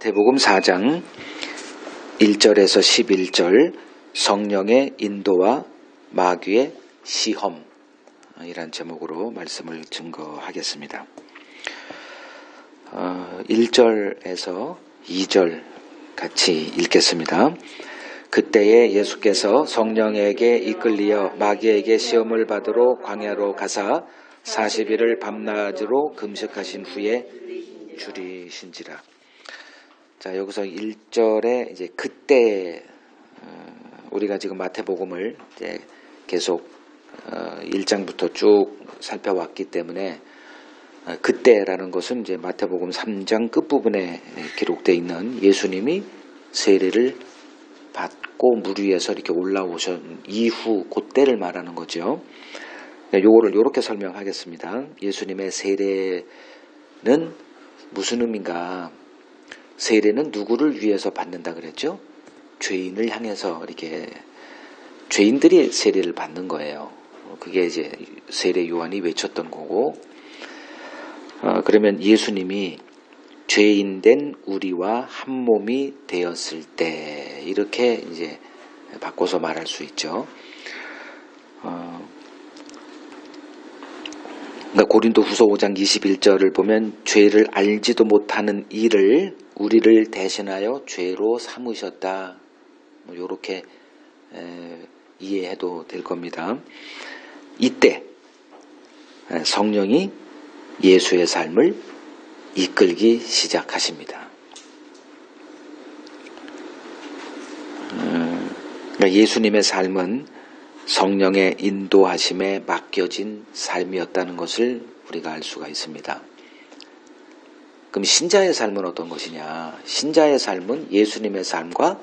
마태복음 4장 1절에서 11절 성령의 인도와 마귀의 시험이란 제목으로 말씀을 증거하겠습니다. 1절에서 2절 같이 읽겠습니다. 그때에 예수께서 성령에게 이끌리어 마귀에게 시험을 받으러 광야로 가사 40일을 밤낮으로 금식하신 후에 줄이신지라. 자, 여기서 1절에 이제 그때 우리가 지금 마태복음을 이제 계속 1장부터 쭉 살펴왔기 때문에 그때라는 것은 이제 마태복음 3장 끝부분에 기록되어 있는 예수님이 세례를 받고 물 위에서 이렇게 올라오신 이후 그때를 말하는 거죠. 요거를 이렇게 설명하겠습니다. 예수님의 세례는 무슨 의미인가? 세례는 누구를 위해서 받는다 그랬죠? 죄인을 향해서 이렇게 죄인들이 세례를 받는 거예요. 그게 이제 세례 요한이 외쳤던 거고, 그러면 예수님이 죄인 된 우리와 한 몸이 되었을 때 이렇게 이제 바꿔서 말할 수 있죠. 그러니까 고린도후서 5장 21절을 보면 죄를 알지도 못하는 이를 우리를 대신하여 죄로 삼으셨다. 이렇게 이해해도 될 겁니다. 이때 성령이 예수의 삶을 이끌기 시작하십니다. 그러니까 예수님의 삶은 성령의 인도하심에 맡겨진 삶이었다는 것을 우리가 알 수가 있습니다. 그럼 신자의 삶은 어떤 것이냐? 신자의 삶은 예수님의 삶과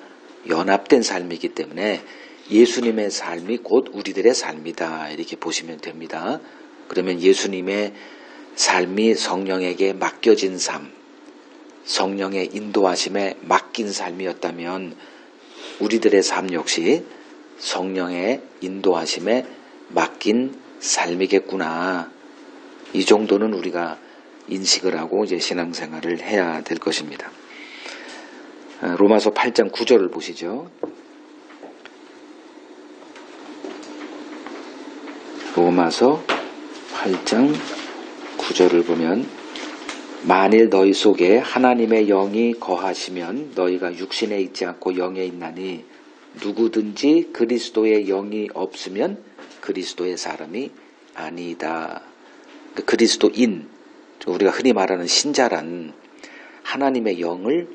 연합된 삶이기 때문에 예수님의 삶이 곧 우리들의 삶이다. 이렇게 보시면 됩니다. 그러면 예수님의 삶이 성령에게 맡겨진 삶, 성령의 인도하심에 맡긴 삶이었다면 우리들의 삶 역시 성령의 인도하심에 맡긴 삶이겠구나. 이 정도는 우리가 인식을 하고 이제 신앙생활을 해야 될 것입니다. 로마서 8장 9절을 보시죠. 로마서 8장 9절을 보면 만일 너희 속에 하나님의 영이 거하시면 너희가 육신에 있지 않고 영에 있나니 누구든지 그리스도의 영이 없으면 그리스도의 사람이 아니다. 그리스도인, 우리가 흔히 말하는 신자란 하나님의 영을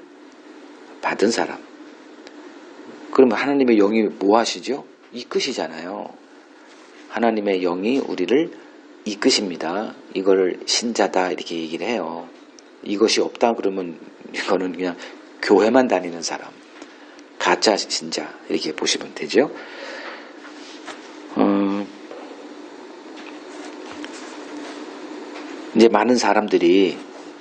받은 사람. 그러면 하나님의 영이 뭐 하시죠? 이끄시잖아요. 하나님의 영이 우리를 이끄십니다. 이걸 신자다 이렇게 얘기를 해요. 이것이 없다 그러면 이거는 그냥 교회만 다니는 사람, 가짜 신자 이렇게 보시면 되죠. 이제 많은 사람들이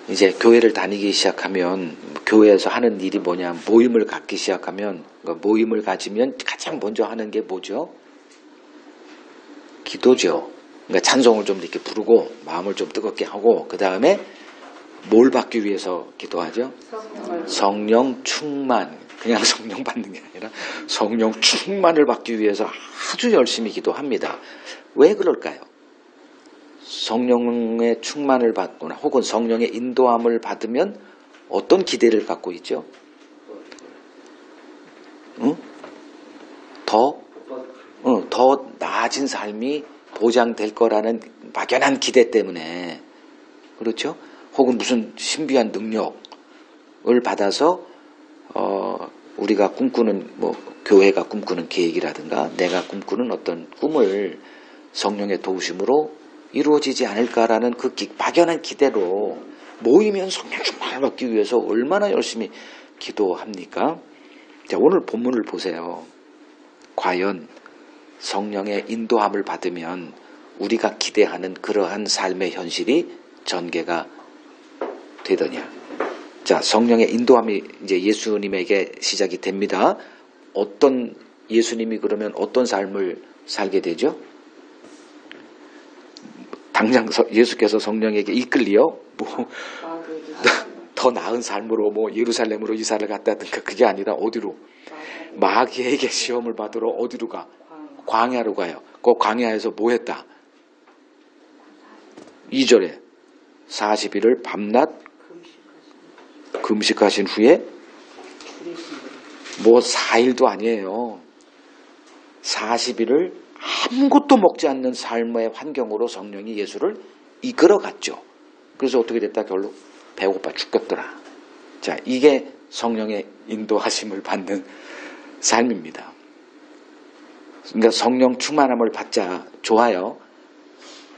이제 교회를 다니기 시작하면 교회에서 하는 일이 뭐냐, 모임을 갖기 시작하면 모임을 가지면 가장 먼저 하는 게 뭐죠? 기도죠. 그러니까 찬송을 좀 이렇게 부르고 마음을 좀 뜨겁게 하고 그 다음에 뭘 받기 위해서 기도하죠? 성령 충만. 그냥 성령 받는 게 아니라 성령 충만을 받기 위해서 아주 열심히 기도합니다. 왜 그럴까요? 성령의 충만을 받거나 혹은 성령의 인도함을 받으면 어떤 기대를 갖고 있죠? 응? 더 나아진 삶이 보장될 거라는 막연한 기대 때문에, 그렇죠? 혹은 무슨 신비한 능력을 받아서 우리가 꿈꾸는 교회가 꿈꾸는 계획이라든가 내가 꿈꾸는 어떤 꿈을 성령의 도우심으로 이루어지지 않을까라는 그 막연한 기대로 모이면 성령 충만을 받기 위해서 얼마나 열심히 기도합니까? 자, 오늘 본문을 보세요. 과연 성령의 인도함을 받으면 우리가 기대하는 그러한 삶의 현실이 전개가 되더냐? 자, 성령의 인도함이 이제 예수님에게 시작이 됩니다. 어떤 예수님이 그러면 어떤 삶을 살게 되죠? 당장 예수께서 성령에게 이끌려 더 나은 삶으로 뭐 예루살렘으로 이사를 갔다든가 그게 아니라 어디로? 마귀에게 시험을 받으러 어디로 가? 광야로 가요. 그 광야에서 뭐 했다? 2절에 40일을 밤낮 금식하신 후에 뭐 4일도 아니에요. 40일을 아무것도 먹지 않는 삶의 환경으로 성령이 예수를 이끌어갔죠. 그래서 어떻게 됐다? 결국 배고파 죽겠더라. 자, 이게 성령의 인도하심을 받는 삶입니다. 그러니까 성령 충만함을 받자 좋아요.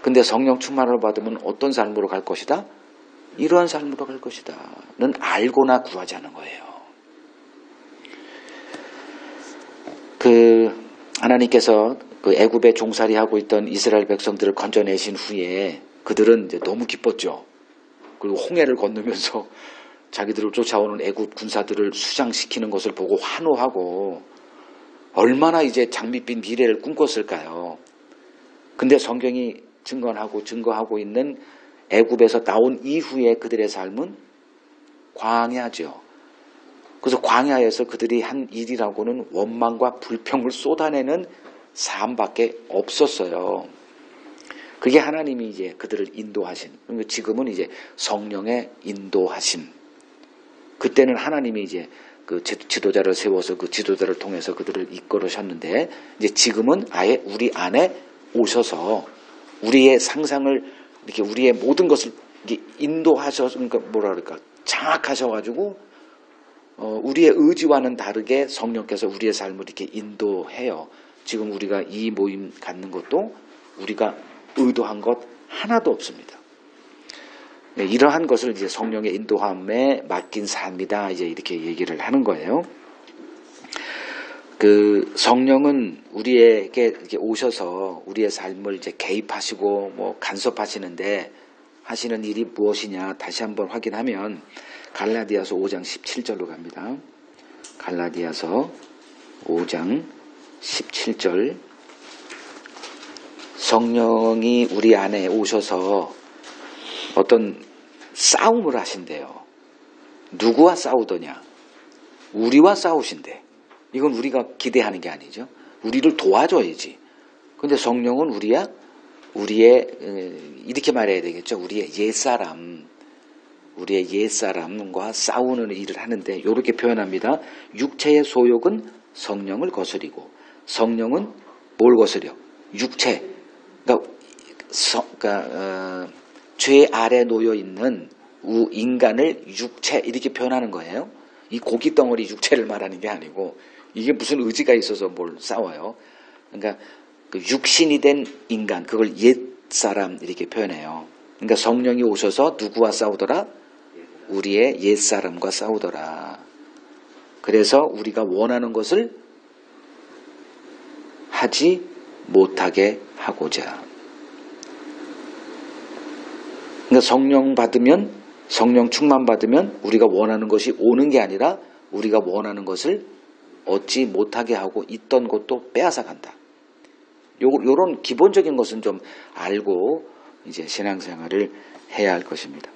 근데 성령 충만함을 받으면 어떤 삶으로 갈 것이다? 이러한 삶으로 갈 것이다. 는 알고나 구하자는 거예요. 하나님께서 애굽에 종살이하고 있던 이스라엘 백성들을 건져내신 후에 그들은 이제 너무 기뻤죠. 그리고 홍해를 건너면서 자기들을 쫓아오는 애굽 군사들을 수장시키는 것을 보고 환호하고 얼마나 이제 장밋빛 미래를 꿈꿨을까요? 근데 성경이 증거하고 있는 애굽에서 나온 이후에 그들의 삶은 광야죠. 그래서 광야에서 그들이 한 일이라고는 원망과 불평을 쏟아내는 삶밖에 없었어요. 그게 하나님이 이제 그들을 인도하신, 지금은 이제 성령의 인도하심. 그때는 하나님이 이제 그 지도자를 세워서 그 지도자를 통해서 그들을 이끌으셨는데, 이제 지금은 아예 우리 안에 오셔서 우리의 상상을 이렇게 우리의 모든 것을 이렇게 인도하셔서, 그러니까 뭐라 그럴까, 장악하셔가지고 우리의 의지와는 다르게 성령께서 우리의 삶을 이렇게 인도해요. 지금 우리가 이 모임 갖는 것도 우리가 의도한 것 하나도 없습니다. 네, 이러한 것을 이제 성령의 인도함에 맡긴 삶이다. 이제 이렇게 얘기를 하는 거예요. 그 성령은 우리에게 이렇게 오셔서 우리의 삶을 이제 개입하시고 뭐 간섭하시는데 하시는 일이 무엇이냐 다시 한번 확인하면 갈라디아서 5장 17절로 갑니다. 갈라디아서 5장 17절. 성령이 우리 안에 오셔서 어떤 싸움을 하신대요. 누구와 싸우더냐? 우리와 싸우신대. 이건 우리가 기대하는 게 아니죠. 우리를 도와줘야지. 근데 성령은 우리의 이렇게 말해야 되겠죠. 우리의 옛사람과 싸우는 일을 하는데 이렇게 표현합니다. 육체의 소욕은 성령을 거스리고 성령은 뭘 거스려? 육체. 그러니까 죄 아래 놓여 있는 인간을 육체 이렇게 표현하는 거예요. 이 고기 덩어리 육체를 말하는 게 아니고 이게 무슨 의지가 있어서 뭘 싸워요. 그러니까 그 육신이 된 인간, 그걸 옛사람 이렇게 표현해요. 그러니까 성령이 오셔서 누구와 싸우더라? 우리의 옛사람과 싸우더라. 그래서 우리가 원하는 것을 하지 못하게 하고자. 그러니까 성령 충만 받으면 우리가 원하는 것이 오는 게 아니라 우리가 원하는 것을 얻지 못하게 하고 있던 것도 빼앗아 간다. 요런 기본적인 것은 좀 알고 이제 신앙생활을 해야 할 것입니다.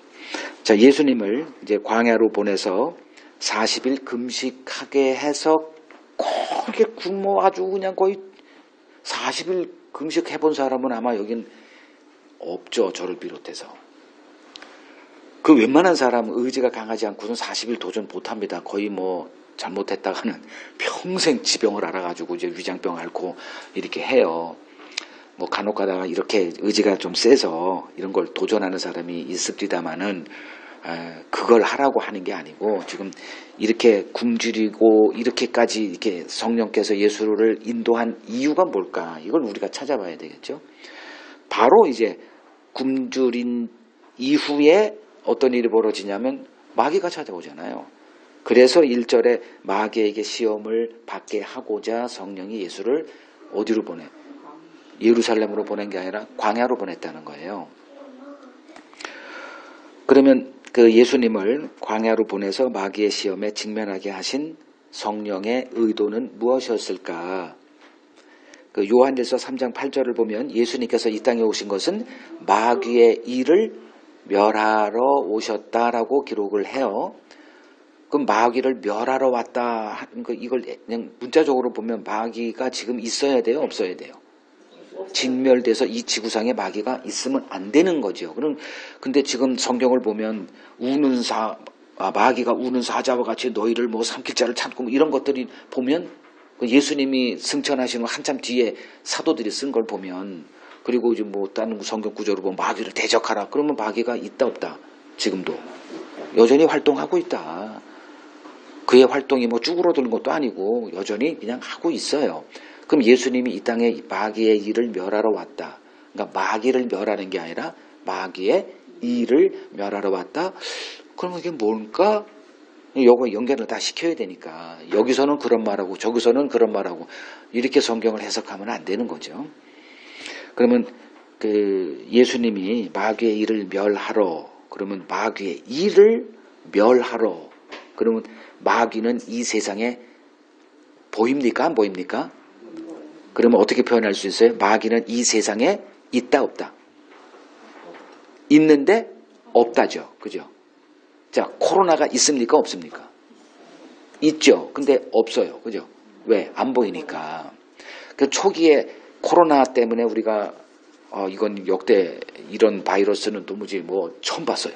자, 예수님을 이제 광야로 보내서 40일 금식하게 해서 그렇게 굶어 아주 그냥 거의 40일 금식해 본 사람은 아마 여긴 없죠. 저를 비롯해서. 그 웬만한 사람 의지가 강하지 않고는 40일 도전 못합니다. 거의 뭐 잘못했다가는 평생 지병을 앓아가지고 이제 위장병 앓고 이렇게 해요. 뭐 간혹 가다가 이렇게 의지가 좀 세서 이런 걸 도전하는 사람이 있습니다만은 그걸 하라고 하는 게 아니고 지금 이렇게 굶주리고 이렇게까지 이렇게 성령께서 예수를 인도한 이유가 뭘까? 이걸 우리가 찾아봐야 되겠죠. 바로 이제 굶주린 이후에 어떤 일이 벌어지냐면 마귀가 찾아오잖아요. 그래서 1절에 마귀에게 시험을 받게 하고자 성령이 예수를 어디로 보내? 예루살렘으로 보낸 게 아니라 광야로 보냈다는 거예요. 그러면 그 예수님을 광야로 보내서 마귀의 시험에 직면하게 하신 성령의 의도는 무엇이었을까? 그 요한일서 3장 8절을 보면 예수님께서 이 땅에 오신 것은 마귀의 일을 멸하러 오셨다라고 기록을 해요. 그럼 마귀를 멸하러 왔다 하는 거, 이걸 그냥 문자적으로 보면 마귀가 지금 있어야 돼요, 없어야 돼요? 진멸돼서 이 지구상에 마귀가 있으면 안 되는 거죠. 근데 지금 성경을 보면 마귀가 우는 사자와 같이 너희를 뭐 삼킬 자를 찾고 뭐 이런 것들이 보면 예수님이 승천하시는 한참 뒤에 사도들이 쓴 걸 보면, 그리고 이제 뭐 다른 성경 구절로 보면 마귀를 대적하라. 그러면 마귀가 있다 없다? 지금도 여전히 활동하고 있다. 그의 활동이 뭐 쭈그러드는 것도 아니고 여전히 그냥 하고 있어요. 그럼 예수님이 이 땅에 마귀의 일을 멸하러 왔다. 그러니까 마귀를 멸하는 게 아니라 마귀의 일을 멸하러 왔다. 그러면 이게 뭘까? 요거 연결을 다 시켜야 되니까 여기서는 그런 말하고 저기서는 그런 말하고 이렇게 성경을 해석하면 안 되는 거죠. 그러면 그 예수님이 마귀의 일을 멸하러, 그러면 마귀의 일을 멸하러, 그러면 마귀는 이 세상에 보입니까? 안 보입니까? 그러면 어떻게 표현할 수 있어요? 마귀는 이 세상에 있다 없다? 있는데 없다죠. 그죠? 자, 코로나가 있습니까? 없습니까? 있죠. 근데 없어요. 그죠? 왜? 안 보이니까. 그 초기에 코로나 때문에 우리가 이건 역대 이런 바이러스는 도무지 뭐 처음 봤어요.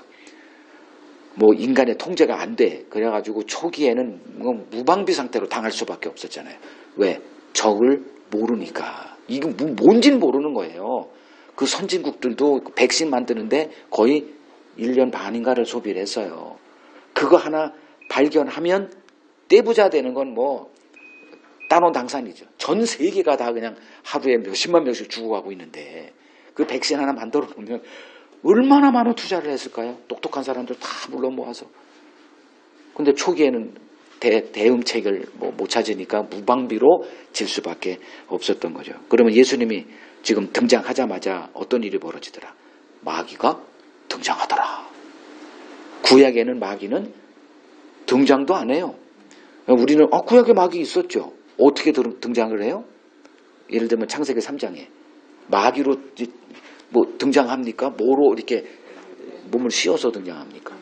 뭐 인간의 통제가 안 돼. 그래가지고 초기에는 뭐 무방비 상태로 당할 수밖에 없었잖아요. 왜? 적을 모르니까. 이거 뭔지는 모르는 거예요. 그 선진국들도 백신 만드는데 거의 1년 반인가를 소비를 했어요. 그거 하나 발견하면 떼부자 되는 건 뭐 따놓은 당산이죠. 전 세계가 다 그냥 하루에 몇십만 명씩 죽어가고 있는데 그 백신 하나 만들어 놓으면 얼마나 많은 투자를 했을까요? 똑똑한 사람들 다 불러 모아서. 근데 초기에는 대응책을 못 찾으니까 무방비로 질 수밖에 없었던 거죠. 그러면 예수님이 지금 등장하자마자 어떤 일이 벌어지더라? 마귀가 등장하더라. 구약에는 마귀는 등장도 안 해요. 우리는 구약에 마귀 있었죠. 어떻게 등장을 해요? 예를 들면 창세기 3장에 마귀로 뭐 등장합니까? 뭐로 이렇게 몸을 씌워서 등장합니까?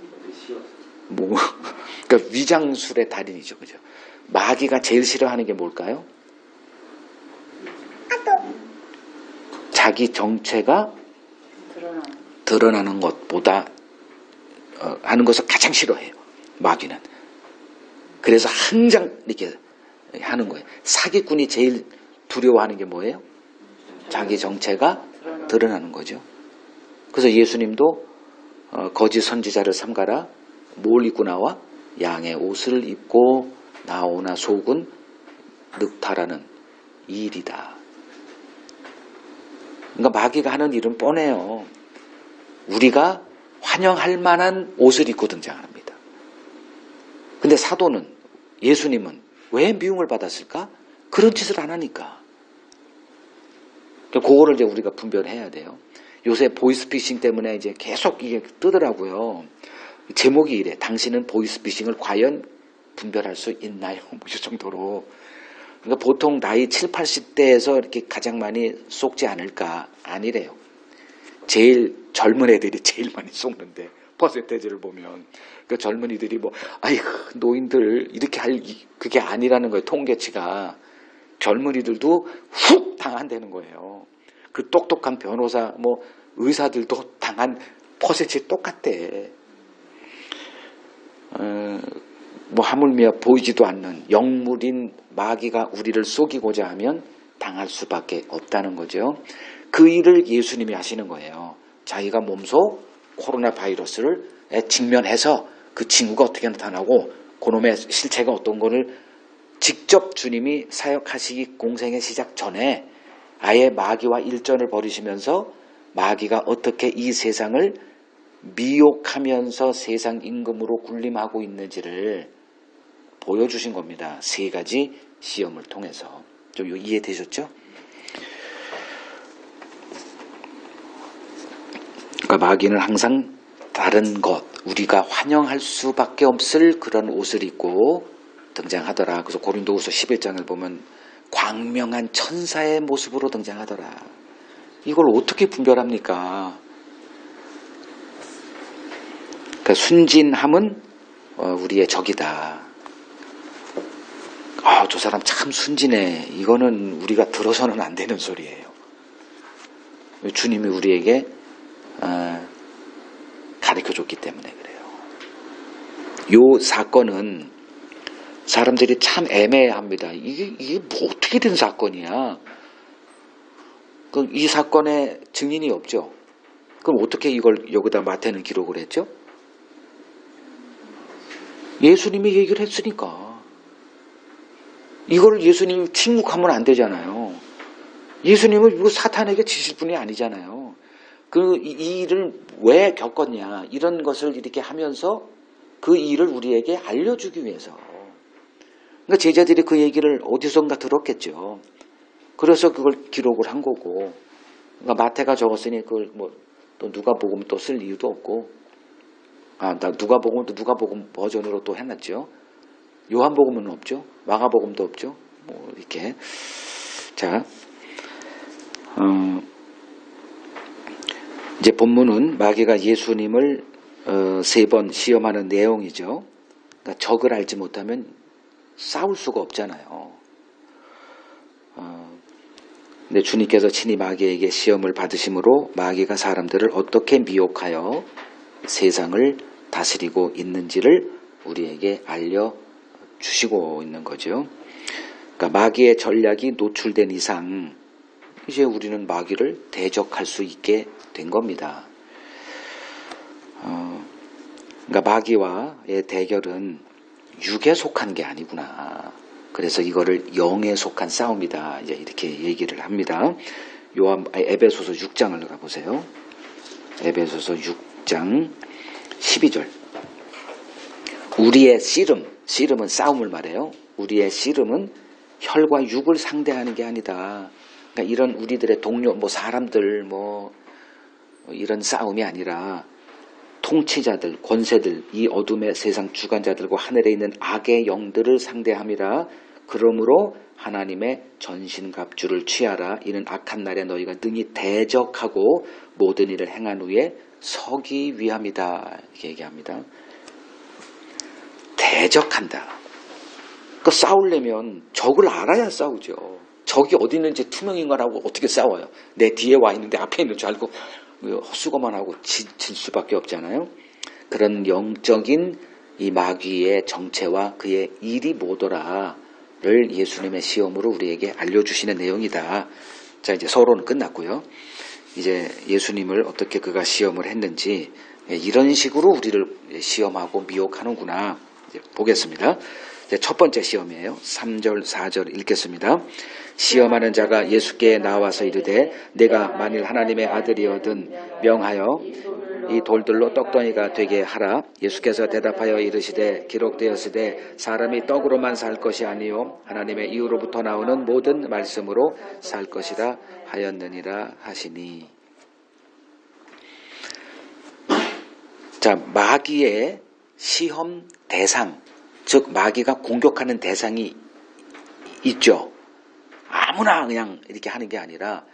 그러니까 위장술의 달인이죠, 그죠? 마귀가 제일 싫어하는 게 뭘까요? 자기 정체가 드러나는 것보다 하는 것을 가장 싫어해요, 마귀는. 그래서 항상 이렇게 하는 거예요. 사기꾼이 제일 두려워하는 게 뭐예요? 자기 정체가 드러나는 거죠. 그래서 예수님도 거짓 선지자를 삼가라. 뭘 입고 나와? 양의 옷을 입고 나오나 속은 늑타라는 이 일이다. 그러니까 마귀가 하는 일은 뻔해요. 우리가 환영할 만한 옷을 입고 등장합니다. 근데 사도는, 예수님은 왜 미움을 받았을까? 그런 짓을 안 하니까. 그거를 이제 우리가 분별해야 돼요. 요새 보이스피싱 때문에 이제 계속 이게 뜨더라고요. 제목이 이래. 당신은 보이스피싱을 과연 분별할 수 있나요? 뭐 이 정도로. 그러니까 보통 나이 7, 80대에서 이렇게 가장 많이 속지 않을까? 아니래요. 제일 젊은 애들이 제일 많이 속는데, 퍼센테이지를 보면. 그 젊은이들이 아이고, 노인들 이렇게 할, 그게 아니라는 거예요. 통계치가. 젊은이들도 훅 당한다는 거예요. 그 똑똑한 변호사, 의사들도 당한 퍼센테이지 똑같대. 하물며 보이지도 않는 영물인 마귀가 우리를 속이고자 하면 당할 수밖에 없다는 거죠. 그 일을 예수님이 하시는 거예요. 자기가 몸소 코로나 바이러스를 직면해서 그 징후가 어떻게 나타나고 그놈의 실체가 어떤 거를 직접 주님이 사역하시기 공생의 시작 전에 아예 마귀와 일전을 벌이시면서 마귀가 어떻게 이 세상을 미혹하면서 세상 임금으로 군림하고 있는지를 보여주신 겁니다. 3가지 시험을 통해서. 좀 이해되셨죠? 그러니까 마귀는 항상 다른 것, 우리가 환영할 수밖에 없을 그런 옷을 입고 등장하더라. 그래서 고린도후서 11장을 보면 광명한 천사의 모습으로 등장하더라. 이걸 어떻게 분별합니까? 그러니까 순진함은 우리의 적이다. 저 사람 참 순진해. 이거는 우리가 들어서는 안 되는 소리예요. 주님이 우리에게 가르쳐줬기 때문에 그래요. 요 사건은 사람들이 참 애매합니다. 이게 뭐 어떻게 된 사건이야? 이 사건에 증인이 없죠. 그럼 어떻게 이걸 여기다 마태는 기록을 했죠? 예수님이 얘기를 했으니까. 이걸 예수님이 침묵하면 안 되잖아요. 예수님은 이거 사탄에게 지실 분이 아니잖아요. 이 일을 왜 겪었냐, 이런 것을 이렇게 하면서 그 일을 우리에게 알려주기 위해서. 그러니까 제자들이 그 얘기를 어디선가 들었겠죠. 그래서 그걸 기록을 한 거고. 그러니까 마태가 적었으니 그걸 또 누가복음 또 쓸 이유도 없고. 누가복음은 또 누가복음 버전으로 또 해놨죠. 요한복음은 없죠. 마가복음도 없죠. 이렇게. 자, 이제 본문은 마귀가 예수님을 3번 시험하는 내용이죠. 그러니까 적을 알지 못하면 싸울 수가 없잖아요. 근데 주님께서 친히 마귀에게 시험을 받으심으로 마귀가 사람들을 어떻게 미혹하여 세상을 다스리고 있는지를 우리에게 알려주시고 있는 거죠. 그러니까 마귀의 전략이 노출된 이상 이제 우리는 마귀를 대적할 수 있게 된 겁니다. 그러니까 마귀와의 대결은 육에 속한 게 아니구나. 그래서 이거를 영에 속한 싸움이다. 이제 이렇게 얘기를 합니다. 에베소서 6장을 가보세요. 에베소서 6장 12절. 우리의 씨름은 싸움을 말해요. 우리의 씨름은 혈과 육을 상대하는 게 아니다. 그러니까 이런 우리들의 동료, 사람들, 이런 싸움이 아니라 통치자들, 권세들, 이 어둠의 세상 주관자들과 하늘에 있는 악의 영들을 상대함이라. 그러므로 하나님의 전신갑주를 취하라. 이는 악한 날에 너희가 능히 대적하고 모든 일을 행한 후에 서기 위함이다. 이렇게 얘기합니다. 대적한다. 그러니까 싸우려면 적을 알아야 싸우죠. 적이 어디 있는지 투명인 거라고 어떻게 싸워요? 내 뒤에 와 있는데 앞에 있는 줄 알고 헛수고만 하고 질 수밖에 없잖아요. 그런 영적인 이 마귀의 정체와 그의 일이 뭐더라를 예수님의 시험으로 우리에게 알려주시는 내용이다. 자, 이제 서론은 끝났고요. 이제 예수님을 어떻게 그가 시험을 했는지 이런 식으로 우리를 시험하고 미혹하는구나 이제 보겠습니다. 이제 첫 번째 시험이에요. 3절 4절 읽겠습니다. 시험하는 자가 예수께 나와서 이르되 내가 만일 하나님의 아들이거든 명하여 이 돌들로 떡덩이가 되게 하라. 예수께서 대답하여 이르시되 기록되었으되 사람이 떡으로만 살 것이 아니요 하나님의 이유로부터 나오는 모든 말씀으로 살 것이라 하였느니라 하시니. 자, 마귀의 시험 대상, 즉 마귀가 공격하는 대상이 있죠. 아무나 그냥 이렇게 하는 게 아니라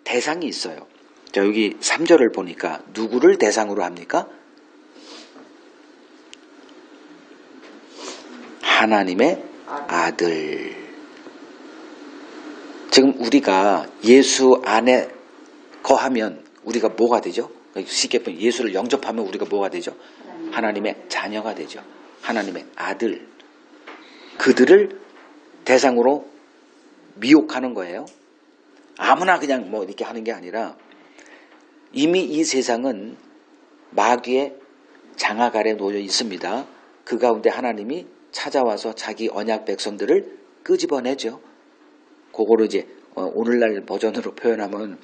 대상이 있어요. 자, 여기 3절을 보니까 누구를 대상으로 합니까? 하나님의 아들. 지금 우리가 예수 안에 거하면 우리가 뭐가 되죠? 쉽게 보면 예수를 영접하면 우리가 뭐가 되죠? 하나님의 자녀가 되죠. 하나님의 아들. 그들을 대상으로 미혹하는 거예요. 아무나 그냥 이렇게 하는 게 아니라 이미 이 세상은 마귀의 장악 아래 놓여 있습니다. 그 가운데 하나님이 찾아와서 자기 언약 백성들을 끄집어내죠. 그거를 이제 오늘날 버전으로 표현하면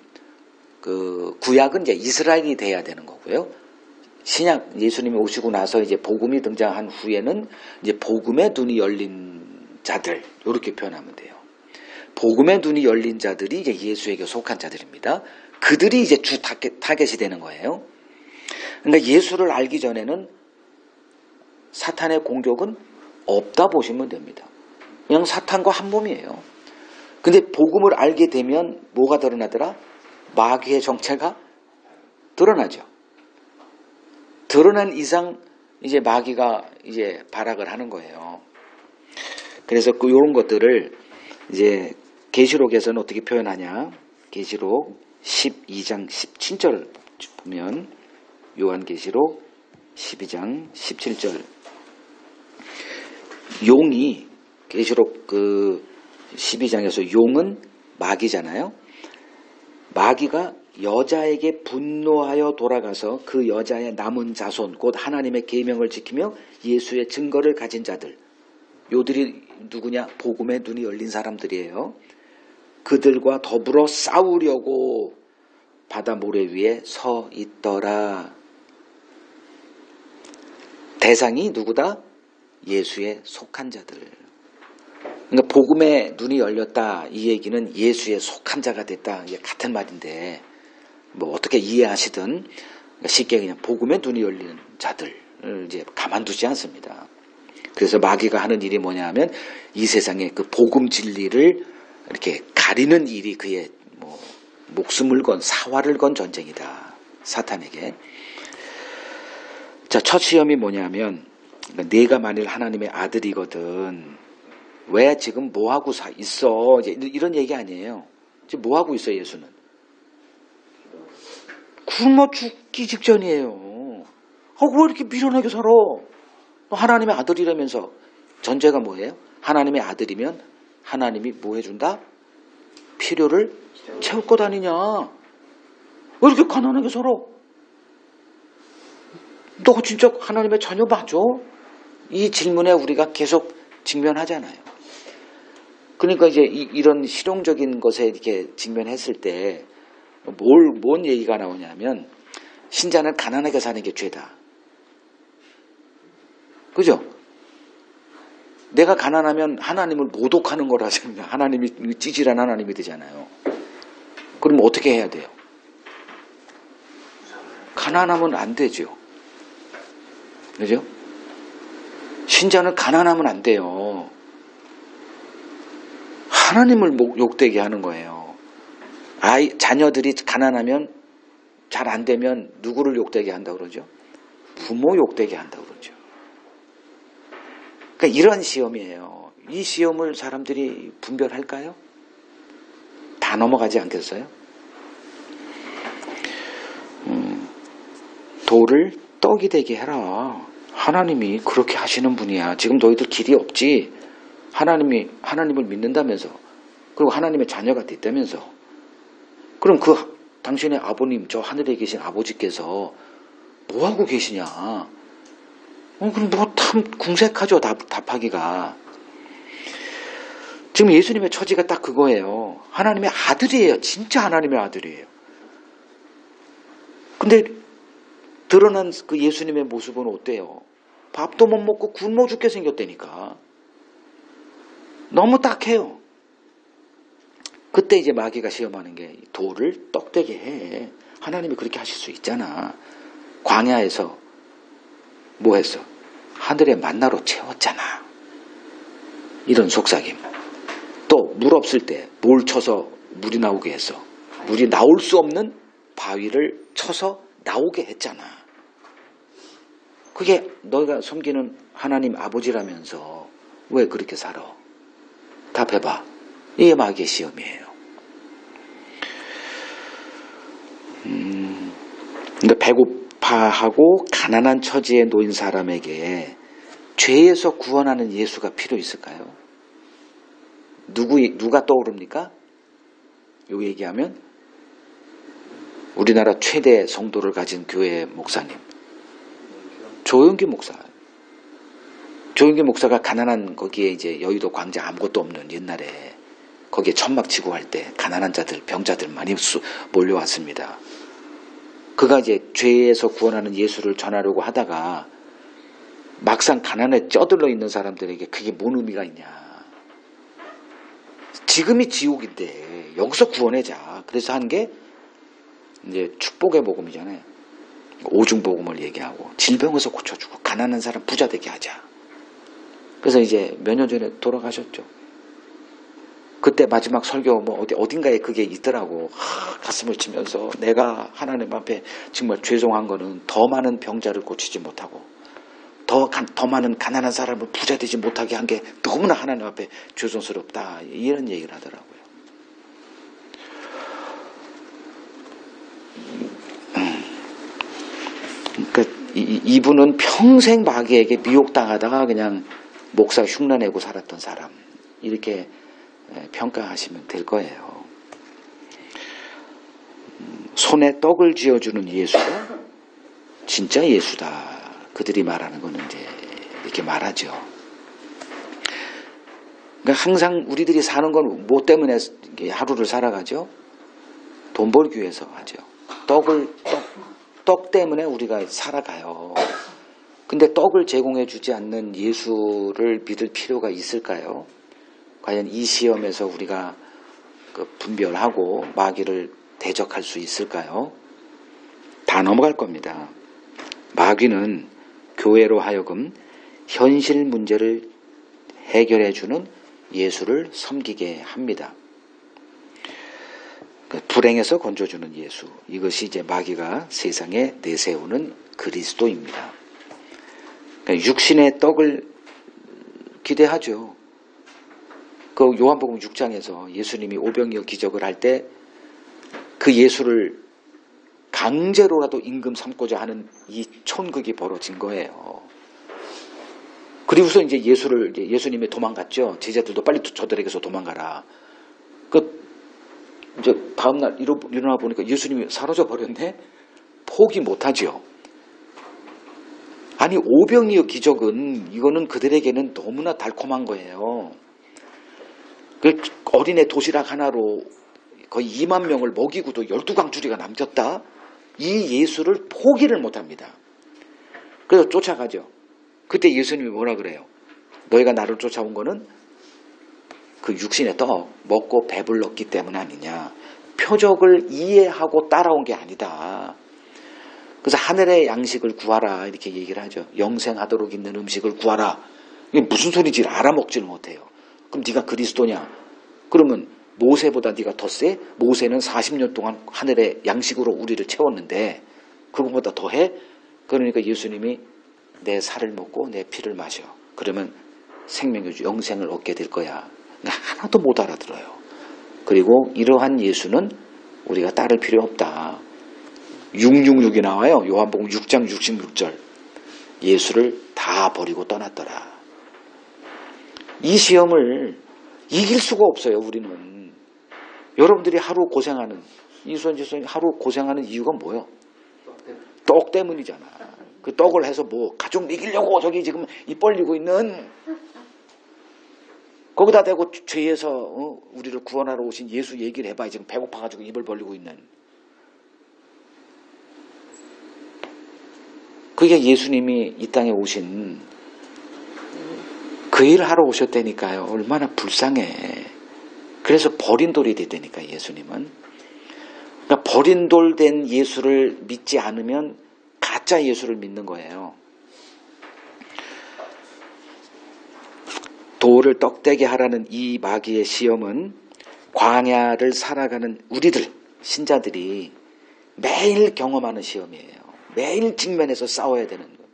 그 구약은 이제 이스라엘이 돼야 되는 거고요. 신약 예수님이 오시고 나서 이제 복음이 등장한 후에는 이제 복음의 눈이 열린 자들 이렇게 표현하면 돼요. 복음의 눈이 열린 자들이 이제 예수에게 속한 자들입니다. 그들이 이제 주 타겟이 되는 거예요. 그러니까 예수를 알기 전에는 사탄의 공격은 없다 보시면 됩니다. 그냥 사탄과 한 몸이에요. 근데 복음을 알게 되면 뭐가 드러나더라? 마귀의 정체가 드러나죠. 드러난 이상 이제 마귀가 이제 발악을 하는 거예요. 그래서 이런 것들을 이제 계시록에서는 어떻게 표현하냐? 계시록 12장 17절 보면, 요한계시록 12장 17절, 용이, 계시록 12장에서 용은 마귀잖아요. 마귀가 여자에게 분노하여 돌아가서 그 여자의 남은 자손, 곧 하나님의 계명을 지키며 예수의 증거를 가진 자들, 요들이 누구냐? 복음의 눈이 열린 사람들이에요. 그들과 더불어 싸우려고 바다 모래 위에 서 있더라. 대상이 누구다? 예수의 속한 자들. 그러니까 복음의 눈이 열렸다, 이 얘기는 예수의 속한 자가 됐다, 이게 같은 말인데, 뭐 어떻게 이해하시든 쉽게 그냥 복음의 눈이 열리는 자들을 이제 가만두지 않습니다. 그래서 마귀가 하는 일이 뭐냐 하면, 이 세상의 그 복음 진리를 이렇게 가리는 일이 그의 뭐 목숨을 건, 사활을 건 전쟁이다, 사탄에게. 자, 첫 시험이 뭐냐면, 내가 만일 하나님의 아들이거든 왜 지금 뭐하고 있어, 이제 이런 얘기 아니에요. 지금 뭐하고 있어요? 예수는 굶어 죽기 직전이에요. 왜 이렇게 미련하게 살아? 너 하나님의 아들이라면서. 전제가 뭐예요? 하나님의 아들이면 하나님이 뭐 해준다? 필요를 채울 것 아니냐. 왜 이렇게 가난하게 살아? 너 진짜 하나님의 자녀 맞아? 이 질문에 우리가 계속 직면하잖아요. 그러니까 이제 이런 실용적인 것에 이렇게 직면했을 때 뭔 얘기가 나오냐면, 신자는 가난하게 사는 게 죄다. 그죠? 내가 가난하면 하나님을 모독하는 거라 생각. 하나님이 찌질한 하나님이 되잖아요. 그럼 어떻게 해야 돼요? 가난하면 안 되죠. 그죠? 신자는 가난하면 안 돼요. 하나님을 욕되게 하는 거예요. 자녀들이 가난하면, 잘 안 되면 누구를 욕되게 한다고 그러죠? 부모 욕되게 한다고 그러죠. 그러니까 이런 시험이에요. 이 시험을 사람들이 분별할까요? 다 넘어가지 않겠어요? 돌을 떡이 되게 해라. 하나님이 그렇게 하시는 분이야. 지금 너희들 길이 없지. 하나님을 믿는다면서. 그리고 하나님의 자녀가 됐다면서. 그럼 당신의 아버님, 저 하늘에 계신 아버지께서 뭐 하고 계시냐? 그럼 뭐 참 궁색하죠, 답하기가. 지금 예수님의 처지가 딱 그거예요. 하나님의 아들이에요. 진짜 하나님의 아들이에요. 근데 드러난 그 예수님의 모습은 어때요? 밥도 못 먹고 굶어 죽게 생겼다니까. 너무 딱해요. 그때 이제 마귀가 시험하는 게, 돌을 떡되게 해. 하나님이 그렇게 하실 수 있잖아. 광야에서 뭐 했어? 하늘의 만나로 채웠잖아. 이런 속삭임. 또 물 없을 때 뭘 쳐서 물이 나오게 했어? 물이 나올 수 없는 바위를 쳐서 나오게 했잖아. 그게 너희가 섬기는 하나님 아버지라면서 왜 그렇게 살아? 답해봐. 이게 마귀의 시험이에요. 근데 배고파하고 가난한 처지에 놓인 사람에게 죄에서 구원하는 예수가 필요 있을까요? 누가 떠오릅니까? 요 얘기하면 우리나라 최대 성도를 가진 교회 목사님, 조용기 목사. 조용기 목사가 가난한, 거기에 이제 여의도 광장 아무것도 없는 옛날에 거기에 천막 치고 할 때 가난한 자들, 병자들 많이 몰려왔습니다. 그가 이제 죄에서 구원하는 예수를 전하려고 하다가 막상 가난에 쩌들러 있는 사람들에게 그게 뭔 의미가 있냐. 지금이 지옥인데 여기서 구원하자. 그래서 한 게 이제 축복의 복음이잖아요. 오중 복음을 얘기하고 질병에서 고쳐주고 가난한 사람 부자 되게 하자. 그래서 이제 몇 년 전에 돌아가셨죠. 그때 마지막 설교 뭐 어딘가에 그게 있더라고. 가슴을 치면서 내가 하나님 앞에 정말 죄송한 거는 더 많은 병자를 고치지 못하고 더 많은 가난한 사람을 부자 되지 못하게 한 게 너무나 하나님 앞에 죄송스럽다. 이런 얘기를 하더라고요. 그러니까 이분은 평생 마귀에게 미혹당하다가 그냥 목사 흉내내고 살았던 사람, 이렇게 평가하시면 될 거예요. 손에 떡을 쥐어주는 예수가 진짜 예수다. 그들이 말하는 거는 이제 이렇게 말하죠. 그러니까 항상 우리들이 사는 건 뭐 때문에 하루를 살아가죠? 돈 벌기 위해서 하죠. 떡 때문에 우리가 살아가요. 근데 떡을 제공해 주지 않는 예수를 믿을 필요가 있을까요? 과연 이 시험에서 우리가 분별하고 마귀를 대적할 수 있을까요? 다 넘어갈 겁니다. 마귀는 교회로 하여금 현실 문제를 해결해 주는 예수를 섬기게 합니다. 불행에서 건져주는 예수, 이것이 이제 마귀가 세상에 내세우는 그리스도입니다. 그러니까 육신의 떡을 기대하죠. 그 요한복음 6장에서 예수님이 오병이어 기적을 할 때 그 예수를 강제로라도 임금 삼고자 하는 이 촌극이 벌어진 거예요. 그리고서 이제 예수님이 도망갔죠. 제자들도 빨리 저들에게서 도망가라. 이제 다음날 일어나 보니까 예수님이 사라져 버렸네? 포기 못하죠. 아니, 오병이어 기적은 이거는 그들에게는 너무나 달콤한 거예요. 어린애 도시락 하나로 거의 2만 명을 먹이고도 12광주리가 남겼다? 이 예수를 포기를 못합니다. 그래서 쫓아가죠. 그때 예수님이 뭐라 그래요? 너희가 나를 쫓아온 거는 그 육신의 떡 먹고 배불렀기 때문 아니냐. 표적을 이해하고 따라온 게 아니다. 그래서 하늘의 양식을 구하라 이렇게 얘기를 하죠. 영생하도록 있는 음식을 구하라. 이게 무슨 소리인지 알아먹지를 못해요. 그럼 네가 그리스도냐? 그러면 모세보다 네가 더 세? 모세는 40년 동안 하늘의 양식으로 우리를 채웠는데 그것보다 더 해? 그러니까 예수님이 내 살을 먹고 내 피를 마셔. 그러면 생명의 주 영생을 얻게 될 거야. 하나도 못 알아들어요. 그리고 이러한 예수는 우리가 따를 필요 없다. 666이 나와요. 요한복음 6장 66절. 예수를 다 버리고 떠났더라. 이 시험을 이길 수가 없어요. 우리는. 여러분들이 하루 고생하는, 이수원지 선생님 하루 고생하는 이유가 뭐예요? 떡 때문이잖아. 그 떡을 해서 뭐 가족 이기려고 저기 지금 입 벌리고 있는, 거기다 대고 죄에서 우리를 구원하러 오신 예수 얘기를 해봐. 지금 배고파가지고 입을 벌리고 있는. 그게 예수님이 이 땅에 오신 그 일을 하러 오셨다니까요. 얼마나 불쌍해. 그래서 버린 돌이 됐다니까 예수님은. 그러니까 버린 돌 된 예수를 믿지 않으면 가짜 예수를 믿는 거예요. 돌을 떡되게 하라는 이 마귀의 시험은 광야를 살아가는 우리들, 신자들이 매일 경험하는 시험이에요. 매일 직면해서 싸워야 되는 겁니다.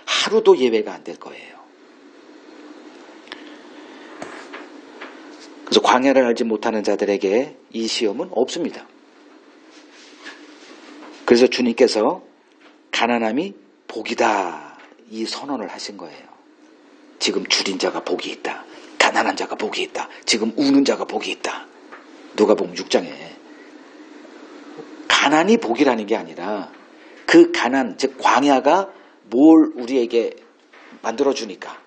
하루도 예외가 안 될 거예요. 그래서 광야를 알지 못하는 자들에게 이 시험은 없습니다. 그래서 주님께서 가난함이 복이다 이 선언을 하신 거예요. 지금 줄인 자가 복이 있다. 가난한 자가 복이 있다. 지금 우는 자가 복이 있다. 누가복음 6장에 가난이 복이라는 게 아니라 그 가난, 즉 광야가 뭘 우리에게 만들어주니까,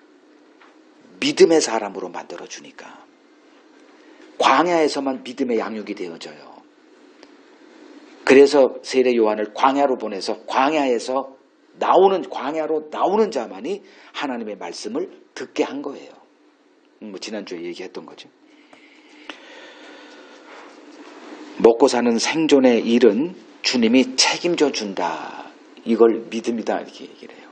믿음의 사람으로 만들어주니까, 광야에서만 믿음의 양육이 되어져요. 그래서 세례 요한을 광야로 보내서 광야로 나오는 자만이 하나님의 말씀을 듣게 한 거예요. 지난주에 얘기했던 거죠. 먹고 사는 생존의 일은 주님이 책임져 준다. 이걸 믿음이다 이렇게 얘기를 해요.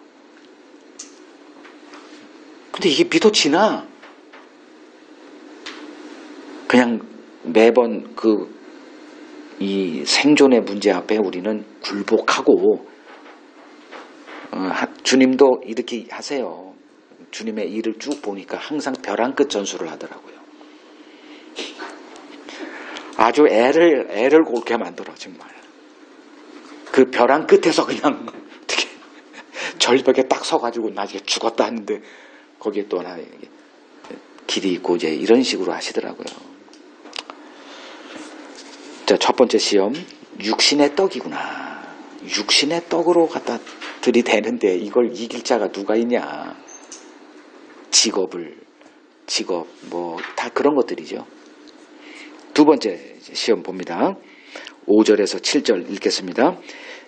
근데 이게 믿어지나? 그냥 매번 이 생존의 문제 앞에 우리는 굴복하고 주님도 이렇게 하세요. 주님의 일을 쭉 보니까 항상 벼랑 끝 전술을 하더라고요. 아주 애를 골게 만들어 정말. 그 벼랑 끝에서 그냥 어떻게 절벽에 딱 서가지고 나중에 죽었다 하는데 거기에 또 하나 길이 있고 이제 이런 식으로 하시더라고요. 자, 첫 번째 시험, 육신의 떡이구나. 육신의 떡으로 갖다 들이대는데 이걸 이길 자가 누가 있냐. 직업 뭐 다 그런 것들이죠. 두 번째 시험 봅니다. 5절에서 7절 읽겠습니다.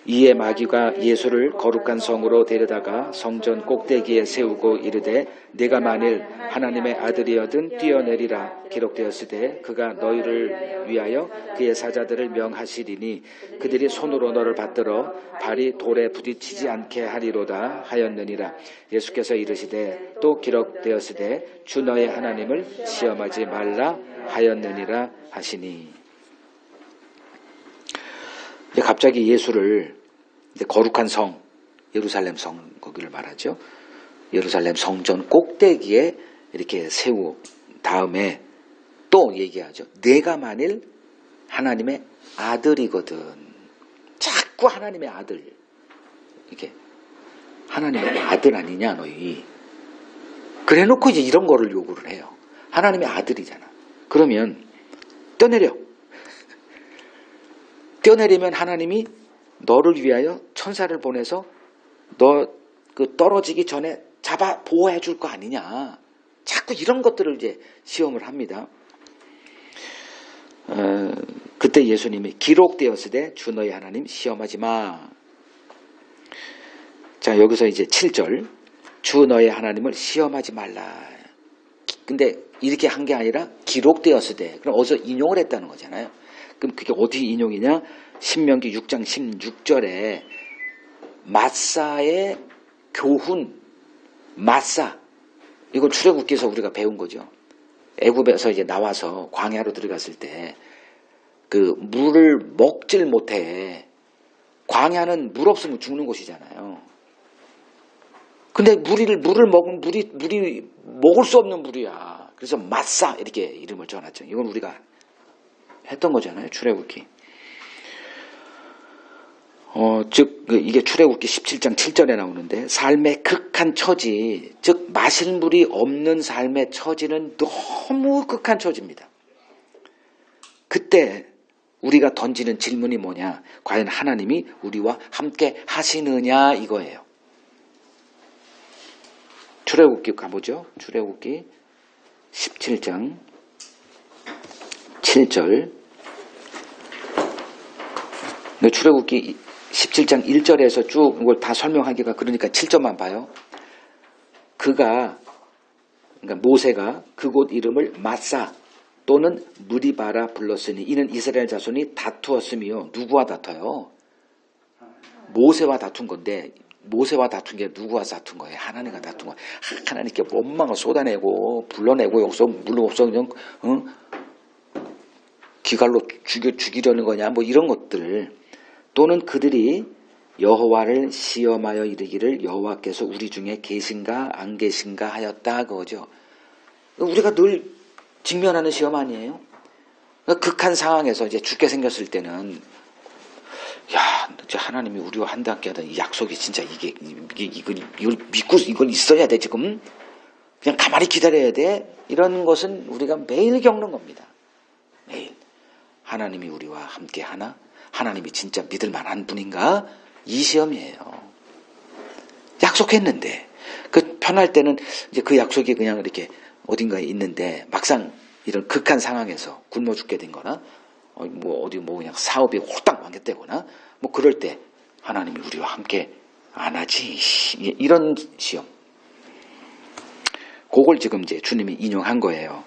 이에 마귀가 예수를 거룩한 성으로 데려다가 성전 꼭대기에 세우고 이르되 네가 만일 하나님의 아들이어든 뛰어내리라 기록되었으되 그가 너희를 위하여 그의 사자들을 명하시리니 그들이 손으로 너를 받들어 발이 돌에 부딪히지 않게 하리로다 하였느니라. 예수께서 이르시되 또 기록되었으되 주 너의 하나님을 시험하지 말라 하였느니라 하시니. 갑자기 예수를 거룩한 성, 예루살렘 성 거기를 말하죠. 예루살렘 성전 꼭대기에 이렇게 세우 다음에 또 얘기하죠. 내가 만일 하나님의 아들이거든. 자꾸 하나님의 아들. 이렇게 하나님의 아들 아니냐 너희. 그래놓고 이제 이런 거를 요구를 해요. 하나님의 아들이잖아. 그러면 떠내려. 뛰어내리면 하나님이 너를 위하여 천사를 보내서 너 그 떨어지기 전에 잡아 보호해 줄 거 아니냐. 자꾸 이런 것들을 이제 시험을 합니다. 그때 예수님이 기록되었으되 주 너희 하나님 시험하지 마. 자, 여기서 이제 7절 주 너희 하나님을 시험하지 말라. 근데 이렇게 한 게 아니라 기록되었으되 그럼 어디서 인용을 했다는 거잖아요. 그럼 그게 어디 인용이냐? 신명기 6장 16절에 마사의 교훈, 마사. 이걸 출애굽기에서 우리가 배운 거죠. 애굽에서 이제 나와서 광야로 들어갔을 때 그 물을 먹질 못해. 광야는 물 없으면 죽는 곳이잖아요. 근데 물을 먹으면 물이 먹을 수 없는 물이야. 그래서 마사 이렇게 이름을 정했죠. 이건 우리가 했던 거잖아요. 출애굽기. 즉 이게 출애굽기 17장 7절에 나오는데 삶의 극한 처지, 즉 마실 물이 없는 삶의 처지는 너무 극한 처지입니다. 그때 우리가 던지는 질문이 뭐냐? 과연 하나님이 우리와 함께 하시느냐 이거예요. 출애굽기 가보죠. 출애굽기 17장 7절. 출애굽기 17장 1절에서 쭉 이걸 다 설명하기가 그러니까 7절만 봐요. 그러니까 모세가 그곳 이름을 마사 또는 무리바라 불렀으니 이는 이스라엘 자손이 다투었으며. 누구와 다퉈요? 모세와 다툰 건데 모세와 다툰 게 누구와 다툰 거예요? 하나님과 다툰 거예요. 하나님께 원망을 쏟아내고 불러내고 여기서 물론 없어 그냥 기갈로 죽이려는 거냐 뭐 이런 것들. 또는 그들이 여호와를 시험하여 이르기를 여호와께서 우리 중에 계신가 안 계신가 하였다 그거죠. 우리가 늘 직면하는 시험 아니에요? 극한 상황에서 이제 죽게 생겼을 때는 야, 하나님이 우리와 함께 하던 이 약속이 진짜 이걸 믿고 이걸 있어야 돼 지금. 그냥 가만히 기다려야 돼. 이런 것은 우리가 매일 겪는 겁니다. 매일. 하나님이 우리와 함께 하나? 하나님이 진짜 믿을 만한 분인가? 이 시험이에요. 약속했는데 그 편할 때는 이제 그 약속이 그냥 이렇게 어딘가에 있는데 막상 이런 극한 상황에서 굶어 죽게 된 거나 어디 그냥 사업이 홀딱 망했다거나 뭐 그럴 때 하나님이 우리와 함께 안 하지. 이런 시험. 그걸 지금 이제 주님이 인용한 거예요.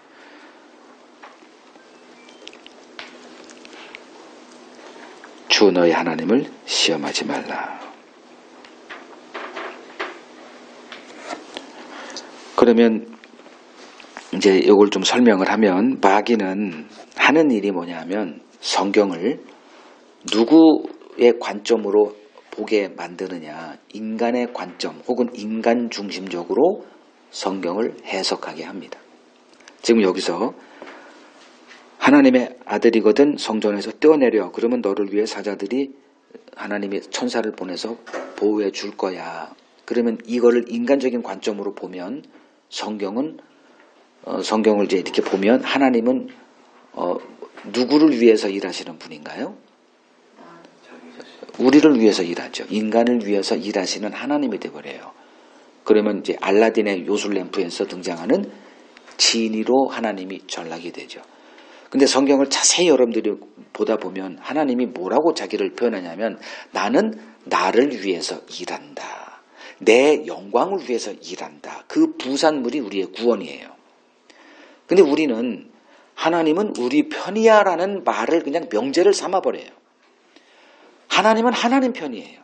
주 너의 하나님을 시험하지 말라. 그러면 이제 이걸 좀 설명을 하면 마귀는 하는 일이 뭐냐면 성경을 누구의 관점으로 보게 만드느냐, 인간의 관점 혹은 인간 중심적으로 성경을 해석하게 합니다. 지금 여기서 하나님의 아들이거든 성전에서 뛰어내려 그러면 너를 위해 사자들이 하나님이 천사를 보내서 보호해 줄 거야. 그러면 이거를 인간적인 관점으로 보면 성경을 이제 이렇게 보면 하나님은 누구를 위해서 일하시는 분인가요? 우리를 위해서 일하죠. 인간을 위해서 일하시는 하나님이 되어버려요. 그러면 이제 알라딘의 요술램프에서 등장하는 지니로 하나님이 전락이 되죠. 근데 성경을 자세히 여러분들이 보다 보면 하나님이 뭐라고 자기를 표현하냐면 나는 나를 위해서 일한다. 내 영광을 위해서 일한다. 그 부산물이 우리의 구원이에요. 근데 우리는 하나님은 우리 편이야 라는 말을 그냥 명제를 삼아버려요. 하나님은 하나님 편이에요.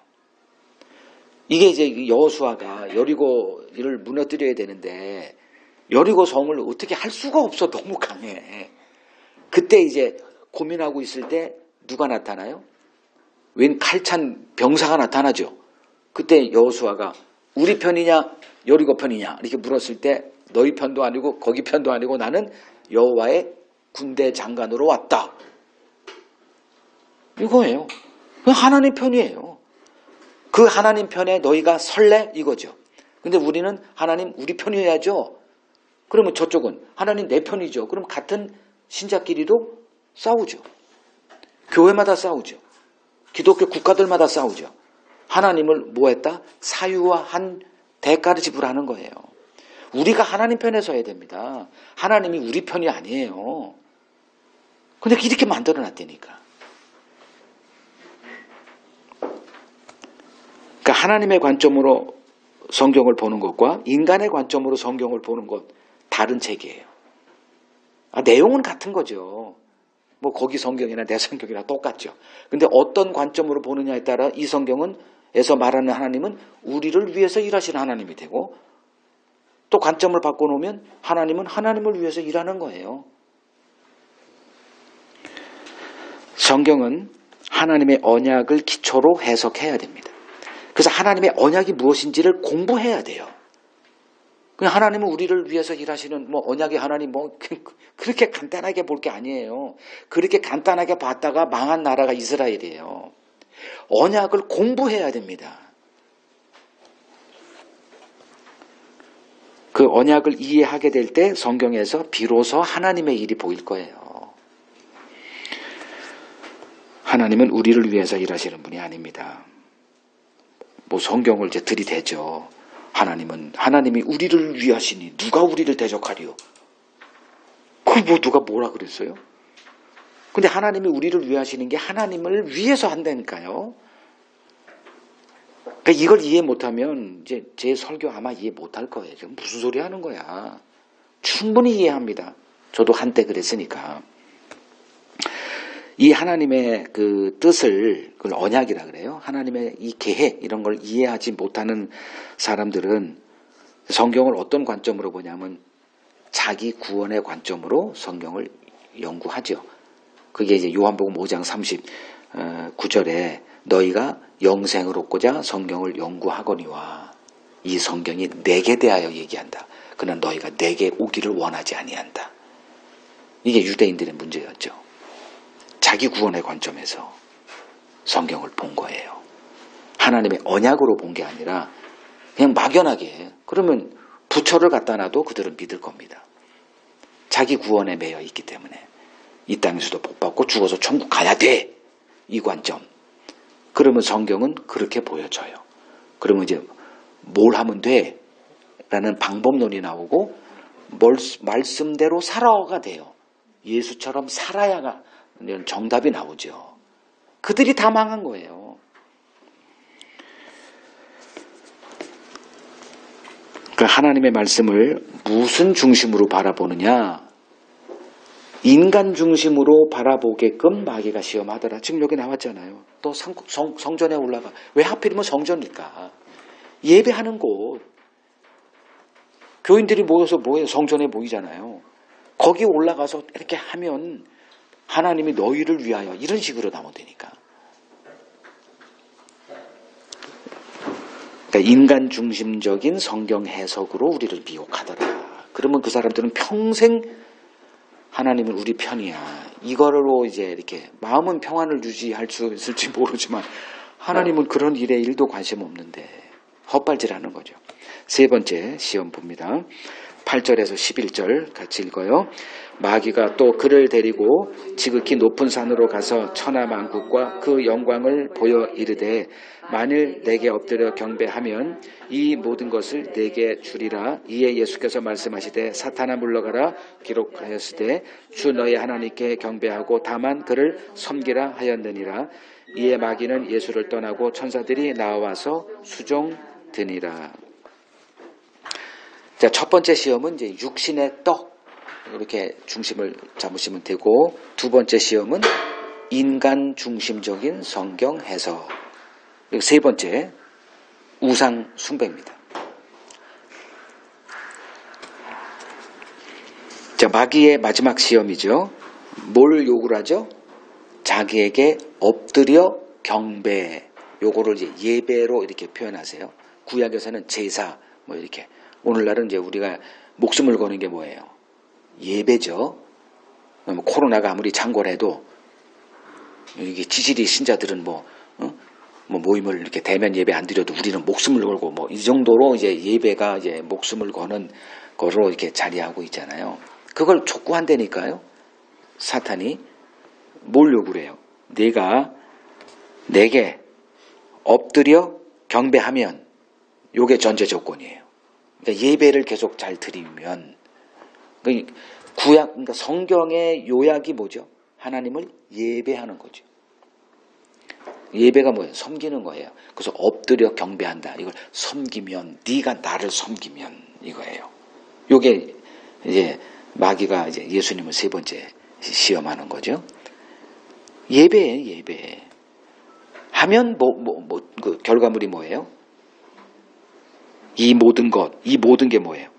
이게 이제 여호수아가 여리고를 무너뜨려야 되는데 여리고 성을 어떻게 할 수가 없어. 너무 강해. 그때 이제 고민하고 있을 때 누가 나타나요? 웬 칼찬 병사가 나타나죠. 그때 여호수아가 우리 편이냐 여리고 편이냐 이렇게 물었을 때 너희 편도 아니고 거기 편도 아니고 나는 여호와의 군대 장관으로 왔다. 이거예요. 그 하나님 편이에요. 그 하나님 편에 너희가 설래? 이거죠. 근데 우리는 하나님 우리 편이어야죠. 그러면 저쪽은 하나님 내 편이죠. 그럼 같은 신자끼리도 싸우죠. 교회마다 싸우죠. 기독교 국가들마다 싸우죠. 하나님을 뭐 했다? 사유화한 대가를 지불하는 거예요. 우리가 하나님 편에 서야 됩니다. 하나님이 우리 편이 아니에요. 근데 이렇게 만들어 놨다니까. 그러니까 하나님의 관점으로 성경을 보는 것과 인간의 관점으로 성경을 보는 것 다른 책이에요. 내용은 같은 거죠. 뭐 거기 성경이나 내 성경이나 똑같죠. 근데 어떤 관점으로 보느냐에 따라 이 성경에서 말하는 하나님은 우리를 위해서 일하시는 하나님이 되고 또 관점을 바꿔놓으면 하나님은 하나님을 위해서 일하는 거예요. 성경은 하나님의 언약을 기초로 해석해야 됩니다. 그래서 하나님의 언약이 무엇인지를 공부해야 돼요. 그냥 하나님은 우리를 위해서 일하시는 언약의 하나님 그렇게 간단하게 볼 게 아니에요. 그렇게 간단하게 봤다가 망한 나라가 이스라엘이에요. 언약을 공부해야 됩니다. 그 언약을 이해하게 될 때 성경에서 비로소 하나님의 일이 보일 거예요. 하나님은 우리를 위해서 일하시는 분이 아닙니다. 성경을 이제 들이대죠. 하나님이 우리를 위하시니 누가 우리를 대적하리요? 누가 뭐라 그랬어요? 근데 하나님이 우리를 위하시는 게 하나님을 위해서 한다니까요. 그러니까 이걸 이해 못하면 이제 제 설교 아마 이해 못할 거예요. 지금 무슨 소리 하는 거야? 충분히 이해합니다. 저도 한때 그랬으니까. 이 하나님의 그 뜻을, 그걸 언약이라 그래요. 하나님의 이 계획, 이런 걸 이해하지 못하는 사람들은 성경을 어떤 관점으로 보냐면 자기 구원의 관점으로 성경을 연구하죠. 그게 이제 요한복음 5장 39절에 너희가 영생을 얻고자 성경을 연구하거니와 이 성경이 내게 대하여 얘기한다. 그러나 너희가 내게 오기를 원하지 아니한다. 이게 유대인들의 문제였죠. 자기 구원의 관점에서 성경을 본 거예요. 하나님의 언약으로 본 게 아니라 그냥 막연하게. 그러면 부처를 갖다 놔도 그들은 믿을 겁니다. 자기 구원에 매여 있기 때문에 이 땅에서도 복받고 죽어서 천국 가야 돼. 이 관점. 그러면 성경은 그렇게 보여져요. 그러면 이제 뭘 하면 돼? 라는 방법론이 나오고 말씀대로 살아가 돼요. 예수처럼 살아야가 정답이 나오죠. 그들이 다 망한 거예요. 그러니까 하나님의 말씀을 무슨 중심으로 바라보느냐? 인간 중심으로 바라보게끔 마귀가 시험하더라. 지금 여기 나왔잖아요. 또 성전에 올라가. 왜 하필이면 성전일까? 예배하는 곳. 교인들이 모여서 뭐예요? 성전에 모이잖아요. 거기 올라가서 이렇게 하면 하나님이 너희를 위하여 이런 식으로 나온다니까. 그러니까 인간 중심적인 성경 해석으로 우리를 미혹하더라. 그러면 그 사람들은 평생 하나님은 우리 편이야. 이거로 이제 이렇게 마음은 평안을 유지할 수 있을지 모르지만 하나님은 그런 일에 일도 관심 없는데 헛발질하는 거죠. 세 번째 시험 봅니다. 8절에서 11절 같이 읽어요. 마귀가 또 그를 데리고 지극히 높은 산으로 가서 천하만국과 그 영광을 보여 이르되 만일 내게 엎드려 경배하면 이 모든 것을 내게 주리라. 이에 예수께서 말씀하시되 사탄아 물러가라. 기록하였으되 주 너희 하나님께 경배하고 다만 그를 섬기라 하였느니라. 이에 마귀는 예수를 떠나고 천사들이 나와서 수종드니라. 자, 첫 번째 시험은 이제 육신의 떡 이렇게 중심을 잡으시면 되고, 두 번째 시험은 인간 중심적인 성경 해석, 그리고 세 번째 우상 숭배입니다. 자, 마귀의 마지막 시험이죠. 뭘 요구를 하죠? 자기에게 엎드려 경배. 요거를 이제 예배로 이렇게 표현하세요. 구약에서는 제사 뭐 이렇게. 오늘날은 이제 우리가 목숨을 거는 게 뭐예요? 예배죠. 코로나가 아무리 창궐해도 이게 지지리 신자들은 뭐 모임을 이렇게 대면 예배 안 드려도 우리는 목숨을 걸고 뭐 이 정도로 이제 예배가 이제 목숨을 거는 거로 이렇게 자리하고 있잖아요. 그걸 촉구한다니까요. 사탄이 뭘 요구를 해요? 내가 내게 엎드려 경배하면 요게 전제 조건이에요. 그러니까 예배를 계속 잘 드리면, 그러니까 성경의 요약이 뭐죠? 하나님을 예배하는 거죠. 예배가 뭐예요? 섬기는 거예요. 그래서 엎드려 경배한다. 이걸 섬기면, 네가 나를 섬기면 이거예요. 요게 이제 마귀가 이제 예수님을 세 번째 시험하는 거죠. 예배예요, 예배. 하면 그 결과물이 뭐예요? 이 모든 게 뭐예요?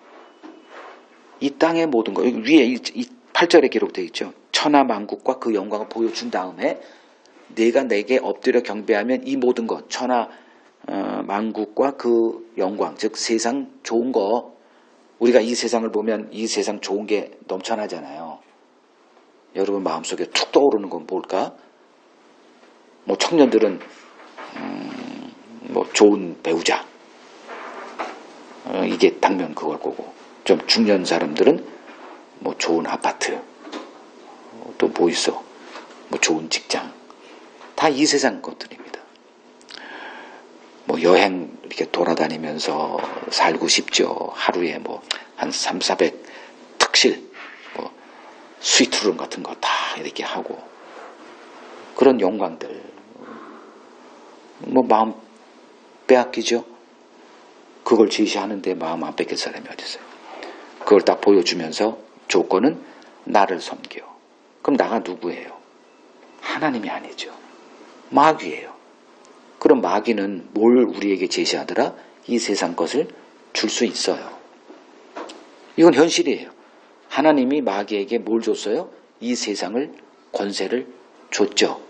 이 땅의 모든 것, 위에 이 8절에 기록되어 있죠. 천하만국과 그 영광을 보여준 다음에 내가 내게 엎드려 경배하면 이 모든 것, 천하만국과 그 영광, 즉 세상 좋은 거, 우리가 이 세상을 보면 이 세상 좋은 게 넘쳐나잖아요. 여러분 마음속에 툭 떠오르는 건 뭘까? 뭐 청년들은 뭐 좋은 배우자, 이게 당면 그걸 거고, 좀 중년 사람들은 뭐 좋은 아파트, 또 뭐 있어, 뭐 좋은 직장, 다 이 세상 것들입니다. 뭐 여행 이렇게 돌아다니면서 살고 싶죠. 하루에 뭐 한 3, 400 특실, 뭐 스위트룸 같은 거 다 이렇게 하고, 그런 영광들, 뭐 마음 빼앗기죠. 그걸 지시하는데 마음 안 뺏길 사람이 어디 있어요? 그걸 딱 보여주면서 조건은 나를 섬겨. 그럼 나가 누구예요? 하나님이 아니죠. 마귀예요. 그럼 마귀는 뭘 우리에게 제시하더라? 이 세상 것을 줄 수 있어요. 이건 현실이에요. 하나님이 마귀에게 뭘 줬어요? 이 세상을, 권세를 줬죠.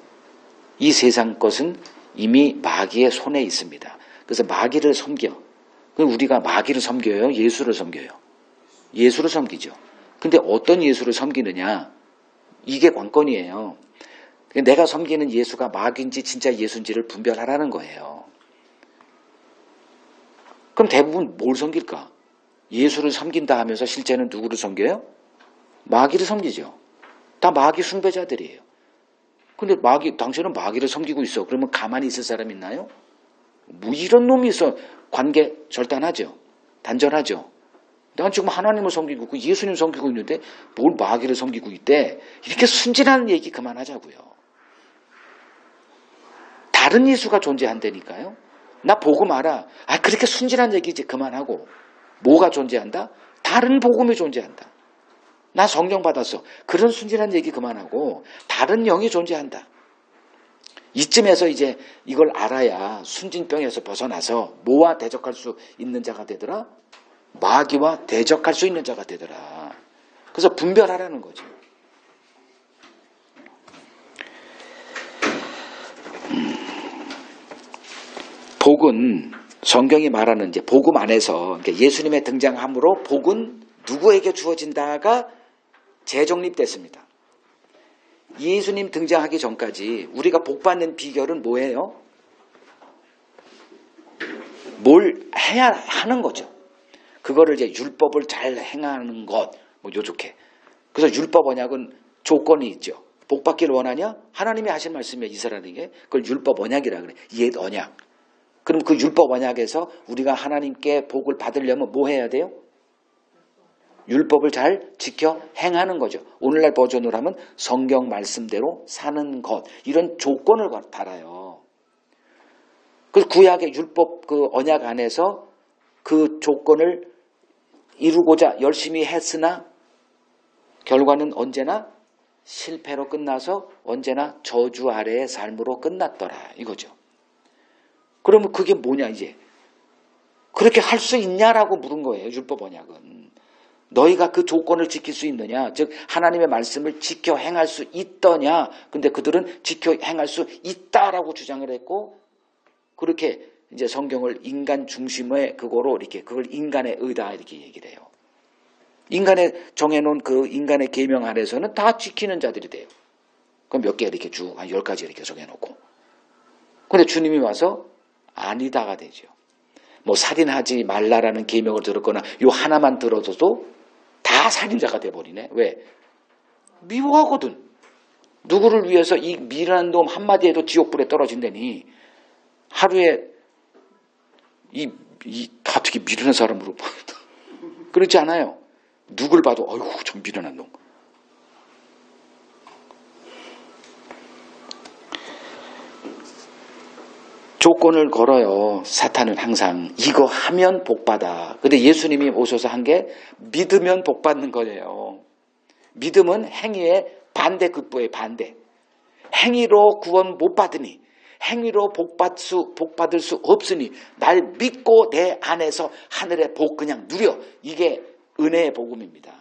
이 세상 것은 이미 마귀의 손에 있습니다. 그래서 마귀를 섬겨. 우리가 마귀를 섬겨요? 예수를 섬겨요? 예수를 섬기죠. 근데 어떤 예수를 섬기느냐? 이게 관건이에요. 내가 섬기는 예수가 마귀인지 진짜 예수인지를 분별하라는 거예요. 그럼 대부분 뭘 섬길까? 예수를 섬긴다 하면서 실제는 누구를 섬겨요? 마귀를 섬기죠. 다 마귀 숭배자들이에요. 근데 당신은 마귀를 섬기고 있어. 그러면 가만히 있을 사람 있나요? 뭐 이런 놈이 있어. 관계 절단하죠. 단절하죠. 내가 지금 하나님을 섬기고 있고 예수님 섬기고 있는데 뭘 마귀를 섬기고 있대. 이렇게 순진한 얘기 그만하자고요. 다른 예수가 존재한다니까요. 나 복음 알아. 그렇게 순진한 얘기 이제 그만하고. 뭐가 존재한다? 다른 복음이 존재한다. 나 성령 받았어. 그런 순진한 얘기 그만하고 다른 영이 존재한다. 이쯤에서 이제 이걸 알아야 순진병에서 벗어나서 뭐와 대적할 수 있는 자가 되더라? 마귀와 대적할 수 있는 자가 되더라. 그래서 분별하라는 거죠. 복은 성경이 말하는 이제 복음 안에서 그러니까 예수님의 등장함으로 복은 누구에게 주어진다가 재정립됐습니다. 예수님 등장하기 전까지 우리가 복 받는 비결은 뭐예요? 뭘 해야 하는 거죠. 그거를 이제 율법을 잘 행하는 것, 뭐 요렇게. 그래서 율법 언약은 조건이 있죠. 복 받기를 원하냐? 하나님이 하신 말씀이야, 이스라엘에게. 그걸 율법 언약이라 그래. 옛 언약. 그럼 그 율법 언약에서 우리가 하나님께 복을 받으려면 뭐 해야 돼요? 율법을 잘 지켜 행하는 거죠. 오늘날 버전으로 하면 성경 말씀대로 사는 것. 이런 조건을 달아요. 그 구약의 율법 그 언약 안에서 그 조건을 이루고자 열심히 했으나 결과는 언제나 실패로 끝나서 언제나 저주 아래의 삶으로 끝났더라 이거죠. 그러면 그게 뭐냐 이제. 그렇게 할 수 있냐라고 물은 거예요. 율법 언약은. 너희가 그 조건을 지킬 수 있느냐. 즉 하나님의 말씀을 지켜 행할 수 있더냐. 근데 그들은 지켜 행할 수 있다라고 주장을 했고 그렇게 이제 성경을 인간 중심의 그거로 이렇게 그걸 인간의 의다 이렇게 얘기를 해요. 인간의 정해놓은 그 인간의 계명 안에서는 다 지키는 자들이 돼요. 그럼 몇 개 이렇게 쭉 한 10가지 이렇게 정해놓고. 근데 주님이 와서 아니다가 되죠. 뭐 살인하지 말라라는 계명을 들었거나 요 하나만 들어줘도 다 살인자가 돼버리네. 왜? 미워하거든. 누구를 위해서 이 미련한 놈 한마디에도 지옥불에 떨어진다니. 하루에 어떻게 미련한 사람으로 그렇지 않아요. 누굴 봐도 어휴 좀 미련한 놈. 조건을 걸어요. 사탄은 항상 이거 하면 복받아. 근데 예수님이 오셔서 한 게 믿으면 복받는 거예요. 믿음은 행위의 반대급부의 반대. 행위로 구원 못 받으니 행위로 복받을 수 없으니 날 믿고 내 안에서 하늘의 복 그냥 누려. 이게 은혜의 복음입니다.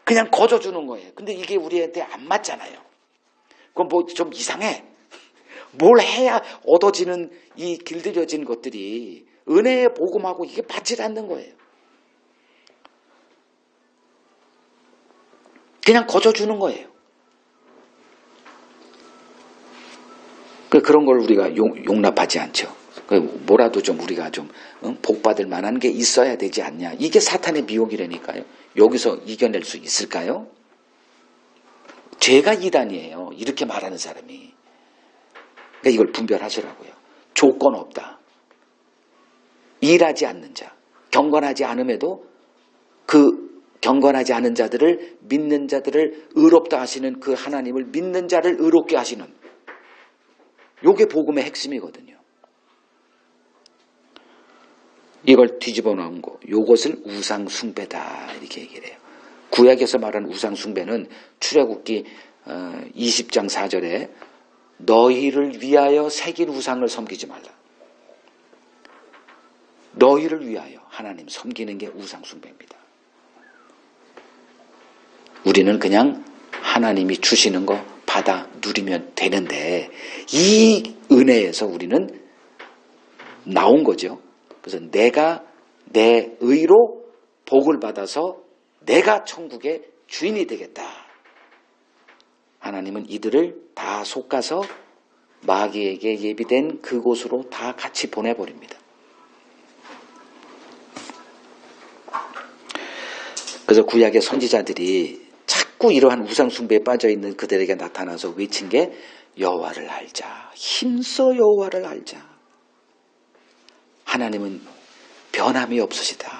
그냥 거저주는 거예요. 근데 이게 우리한테 안 맞잖아요. 그건 뭐 좀 이상해. 뭘 해야 얻어지는 이 길들여진 것들이 은혜의 복음하고 이게 맞지 않는 거예요. 그냥 거저주는 거예요. 그런 걸 우리가 용납하지 않죠. 뭐라도 좀 우리가 좀 복받을 만한 게 있어야 되지 않냐. 이게 사탄의 미혹이라니까요. 여기서 이겨낼 수 있을까요? 죄가 이단이에요. 이렇게 말하는 사람이. 그러니까 이걸 분별하시라고요. 조건 없다. 일하지 않는 자. 경건하지 않음에도 그 경건하지 않은 자들을 믿는 자들을 의롭다 하시는 그 하나님을 믿는 자를 의롭게 하시는 요게 복음의 핵심이거든요. 이걸 뒤집어 놓은 거. 요것을 우상 숭배다 이렇게 얘기를 해요. 구약에서 말하는 우상 숭배는 출애굽기 20장 4절에 너희를 위하여 새긴 우상을 섬기지 말라. 너희를 위하여 하나님 섬기는 게 우상 숭배입니다. 우리는 그냥 하나님이 주시는 거 받아 누리면 되는데 이 은혜에서 우리는 나온 거죠. 그래서 내가 내 의로 복을 받아서 내가 천국의 주인이 되겠다. 하나님은 이들을 다 솎아서 마귀에게 예비된 그곳으로 다 같이 보내버립니다. 그래서 구약의 선지자들이 자꾸 이러한 우상 숭배에 빠져있는 그들에게 나타나서 외친 게 여호와를 알자. 힘써 여호와를 알자. 하나님은 변함이 없으시다.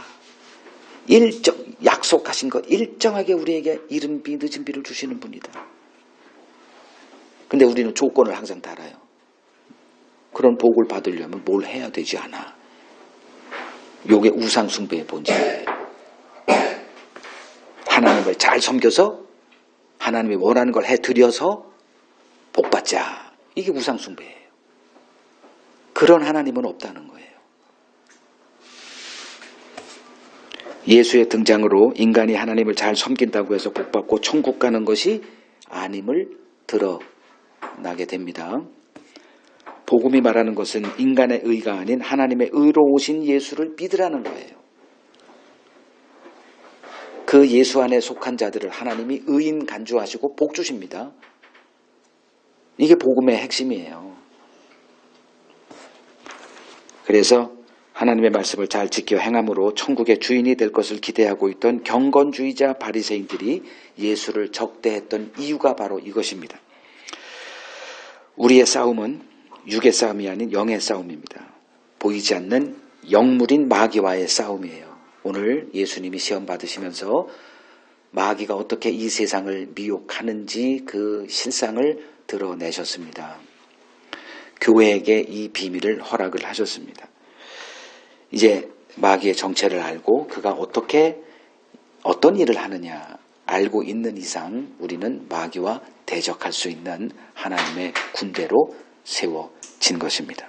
약속하신 것 일정하게 우리에게 이른 비 늦은 비를 주시는 분이다. 근데 우리는 조건을 항상 달아요. 그런 복을 받으려면 뭘 해야 되지 않아. 요게 우상 숭배의 본질이에요. 하나님을 잘 섬겨서 하나님이 원하는 걸 해드려서 복받자. 이게 우상 숭배예요. 그런 하나님은 없다는 거예요. 예수의 등장으로 인간이 하나님을 잘 섬긴다고 해서 복받고 천국 가는 것이 아님을 드러나게 됩니다. 복음이 말하는 것은 인간의 의가 아닌 하나님의 의로우신 예수를 믿으라는 거예요. 그 예수 안에 속한 자들을 하나님이 의인 간주하시고 복 주십니다. 이게 복음의 핵심이에요. 그래서 하나님의 말씀을 잘 지켜 행함으로 천국의 주인이 될 것을 기대하고 있던 경건주의자 바리새인들이 예수를 적대했던 이유가 바로 이것입니다. 우리의 싸움은 육의 싸움이 아닌 영의 싸움입니다. 보이지 않는 영물인 마귀와의 싸움이에요. 오늘 예수님이 시험 받으시면서 마귀가 어떻게 이 세상을 미혹하는지 그 실상을 드러내셨습니다. 교회에게 이 비밀을 허락을 하셨습니다. 이제 마귀의 정체를 알고 그가 어떤 일을 하느냐 알고 있는 이상 우리는 마귀와 대적할 수 있는 하나님의 군대로 세워진 것입니다.